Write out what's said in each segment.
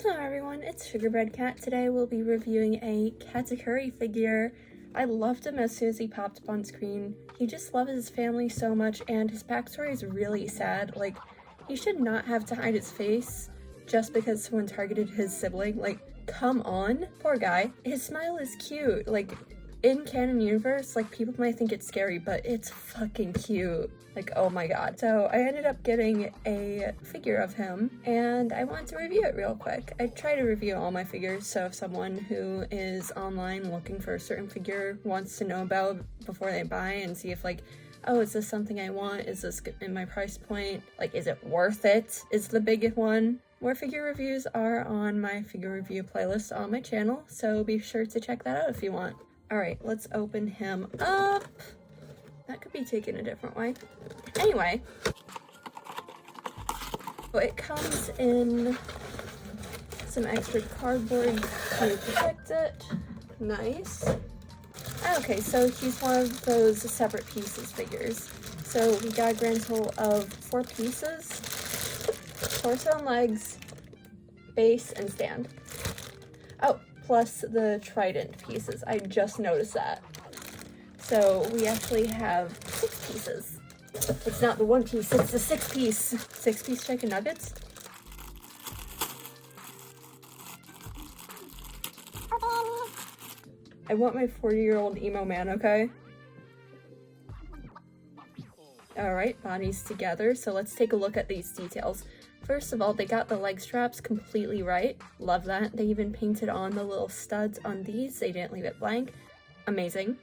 Hello everyone, it's Sugarbread Cat. Today we'll be reviewing a Katakuri figure. I loved him as soon as he popped up on screen. He just loves his family so much, and his backstory is really sad. Like, he should not have to hide his face just because someone targeted his sibling. Like, come on, poor guy. His smile is cute. Like, in canon universe, like, people might think it's scary, but it's fucking cute. Like, oh my god. So I ended up getting a figure of him, and I wanted to review it real quick. I try to review all my figures, so if someone who is online looking for a certain figure wants to know about before they buy and see if, like, oh, is this something I want? Is this in my price point? Like, is it worth it? Is the biggest one. More figure reviews are on my figure review playlist on my channel, so be sure to check that out if you want. Alright, let's open him up. That could be taken a different way. Anyway, so it comes in some extra cardboard to protect it. Nice. Okay, so he's one of those separate pieces figures. So we got a grand total of 4 pieces. Torso and legs, base, and stand. Oh, plus the trident pieces. I just noticed that. So we actually have 6 pieces. It's not the 1 piece, it's the 6 piece. 6-piece chicken nuggets. I want my 40-year-old emo man, okay? Alright, bodies together. So let's take a look at these details. First of all, they got the leg straps completely right. Love that. They even painted on the little studs on these. They didn't leave it blank. Amazing.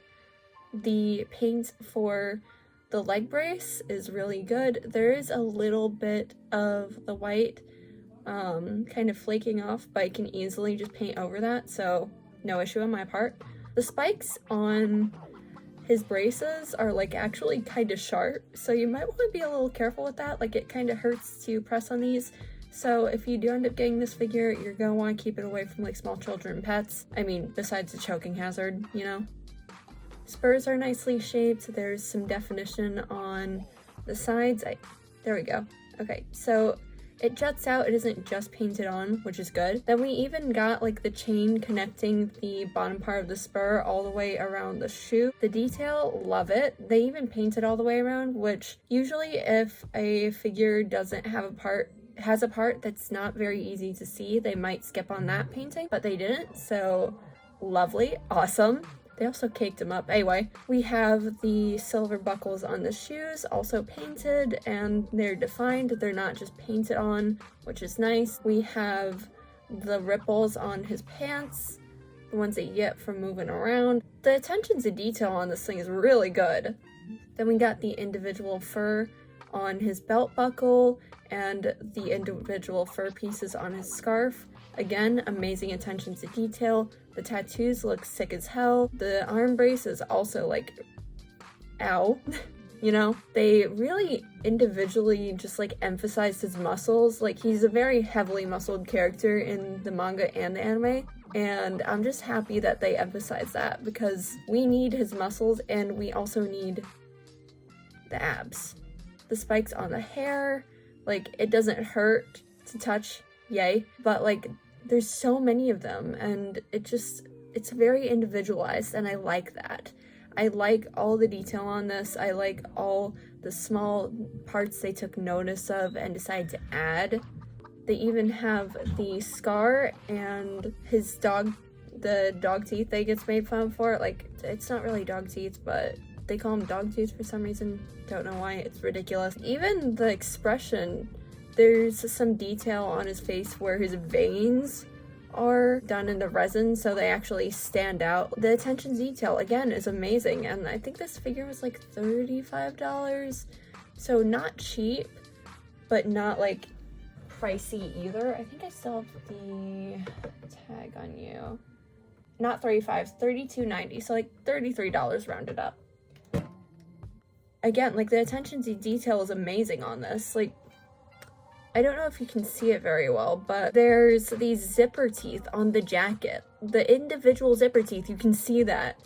The paint for the leg brace is really good. There is a little bit of the white kind of flaking off, but I can easily just paint over that, so no issue on my part. The spikes on his braces are like actually kind of sharp, so you might want to be a little careful with that. Like, it kind of hurts to press on these. So if you do end up getting this figure, you're gonna want to keep it away from like small children and pets. I mean, besides the choking hazard, you know? Spurs are nicely shaped. There's some definition on the sides. There we go. Okay, so it juts out. It isn't just painted on, which is good. Then we even got like the chain connecting the bottom part of the spur all the way around the shoe. The detail, love it. They even painted all the way around, which usually if a figure doesn't have a part, has a part that's not very easy to see, they might skip on that painting, but they didn't, so lovely, awesome. They also caked them up. Anyway, we have the silver buckles on the shoes, also painted, and they're defined. They're not just painted on, which is nice. We have the ripples on his pants, the ones that you get from moving around. The attention to detail on this thing is really good. Then we got the individual fur on his belt buckle and the individual fur pieces on his scarf. Again, amazing attention to detail. The tattoos look sick as hell. The arm brace is also like, ow. You know, they really individually just like emphasized his muscles. Like, he's a very heavily muscled character in the manga and the anime, and I'm just happy that they emphasize that because we need his muscles and we also need the abs. The spikes on the hair, like, it doesn't hurt to touch, yay, but like, there's so many of them, and it's very individualized, and I like that. I like all the detail on this. I like all the small parts they took notice of and decided to add. They even have the scar and his dog, the dog teeth that gets made fun for. Like, it's not really dog teeth, but they call them dog teeth for some reason. Don't know why, it's ridiculous. Even the expression, there's some detail on his face where his veins are done in the resin, so they actually stand out. The attention to detail, again, is amazing, and I think this figure was like $35, so not cheap, but not like pricey either. I think I still have the tag on you. Not $35, $32.90, so like $33 rounded up. Again, like, the attention to detail is amazing on this. Like, I don't know if you can see it very well, but there's these zipper teeth on the jacket. The individual zipper teeth, you can see that.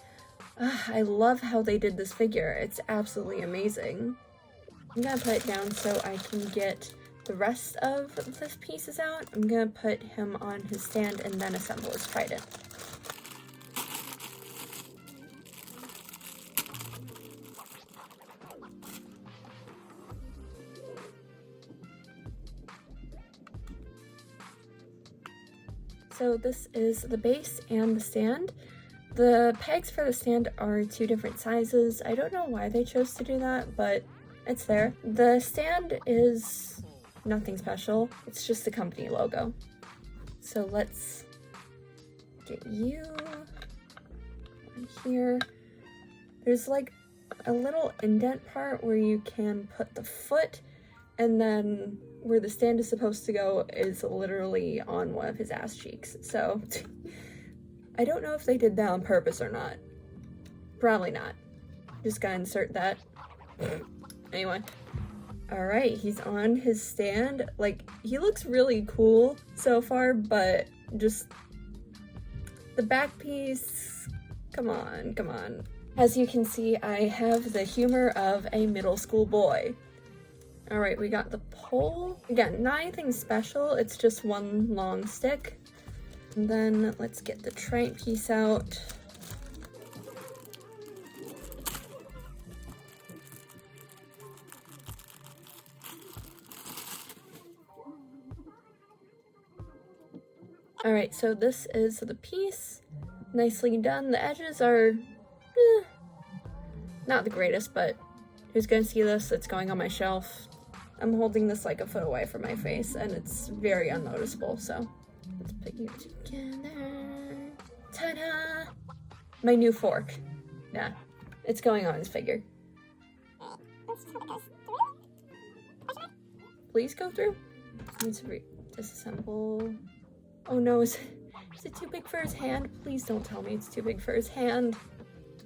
I love how they did this figure. It's absolutely amazing. I'm gonna put it down so I can get the rest of this piece is out, I'm gonna put him on his stand and then assemble his trident. So this is the base and the stand. The pegs for the stand are 2 different sizes. I don't know why they chose to do that, but it's there. The stand is nothing special. It's just the company logo. So let's get you on here. There's like a little indent part where you can put the foot, and then where the stand is supposed to go is literally on one of his ass cheeks. So I don't know if they did that on purpose or not. Probably not. Just gotta insert that. Anyway. Alright, he's on his stand. Like, he looks really cool so far, but just the back piece, come on, come on. As you can see, I have the humor of a middle school boy. Alright, we got the pole. Again, not anything special, it's just one long stick. And then let's get the trident piece out. Alright, so this is the piece. Nicely done. The edges are not the greatest, but who's gonna see this? It's going on my shelf. I'm holding this like a foot away from my face, and it's very unnoticeable, so let's put you together. Ta-da! My new fork. Yeah, it's going on his figure. Please go through. Need to disassemble. Oh no, is it too big for his hand? Please don't tell me it's too big for his hand.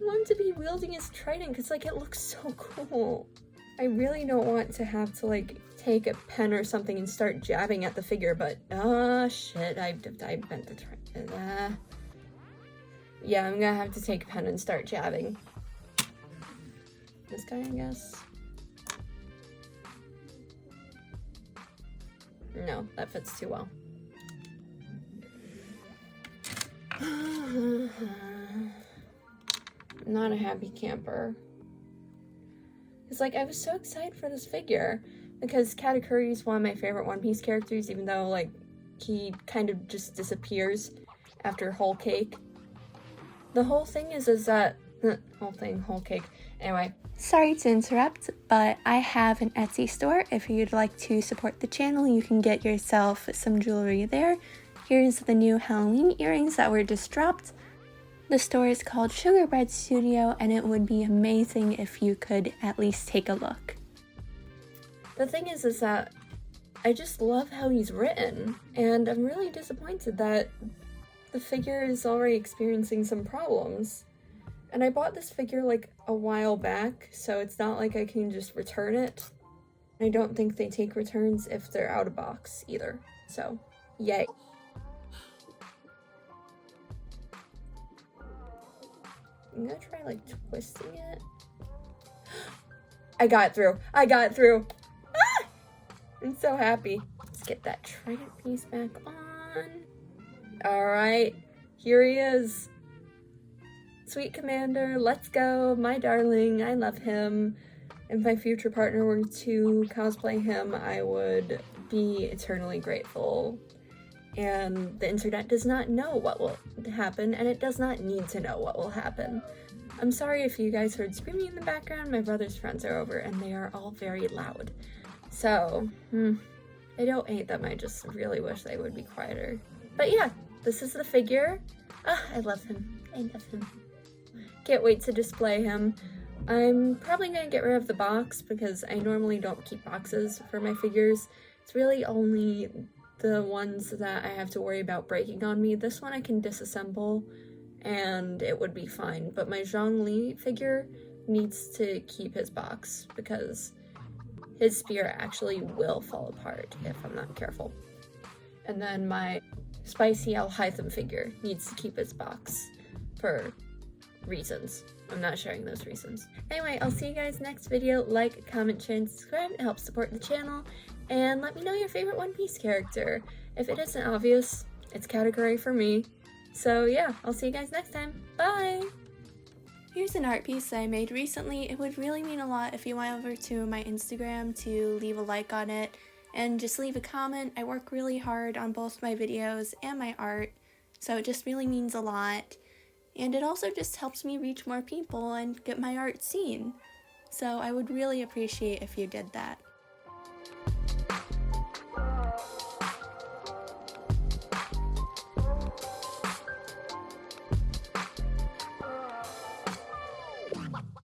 I want him to be wielding his trident because, like, it looks so cool. I really don't want to have to, like, take a pen or something and start jabbing at the figure, but, shit, I bent the trident. Yeah, I'm gonna have to take a pen and start jabbing. This guy, I guess. No, that fits too well. Not a happy camper. It's like, I was so excited for this figure because Katakuri is one of my favorite One Piece characters, even though, like, he kind of just disappears after Whole Cake. The whole thing is that whole cake. Anyway. Sorry to interrupt, but I have an Etsy store. If you'd like to support the channel, you can get yourself some jewelry there. Here's the new Halloween earrings that were just dropped. The store is called Sugar Bread Studio, and it would be amazing if you could at least take a look. The thing is that I just love how he's written, and I'm really disappointed that the figure is already experiencing some problems. And I bought this figure like a while back, so it's not like I can just return it. I don't think they take returns if they're out of box either, so yay. I'm gonna try like twisting it. I got it through. I got it through. Ah! I'm so happy. Let's get that trident piece back on. All right, here he is. Sweet Commander, let's go. My darling, I love him. If my future partner were to cosplay him, I would be eternally grateful. And the internet does not know what will happen, and it does not need to know what will happen. I'm sorry if you guys heard screaming in the background. My brother's friends are over, and they are all very loud. So, I don't hate them, I just really wish they would be quieter. But yeah, this is the figure. I love him. I love him. Can't wait to display him. I'm probably gonna get rid of the box because I normally don't keep boxes for my figures. It's really only the ones that I have to worry about breaking on me. This one I can disassemble and it would be fine, but my Zhongli figure needs to keep his box because his spear actually will fall apart if I'm not careful. And then my Spicy Alhytham figure needs to keep its box for reasons. I'm not sharing those reasons. Anyway, I'll see you guys next video. Like, comment, share, and subscribe. It helps support the channel. And let me know your favorite One Piece character. If it isn't obvious, it's Katakuri for me. So yeah, I'll see you guys next time. Bye! Here's an art piece that I made recently. It would really mean a lot if you went over to my Instagram to leave a like on it and just leave a comment. I work really hard on both my videos and my art, so it just really means a lot. And it also just helps me reach more people and get my art seen. So I would really appreciate if you did that.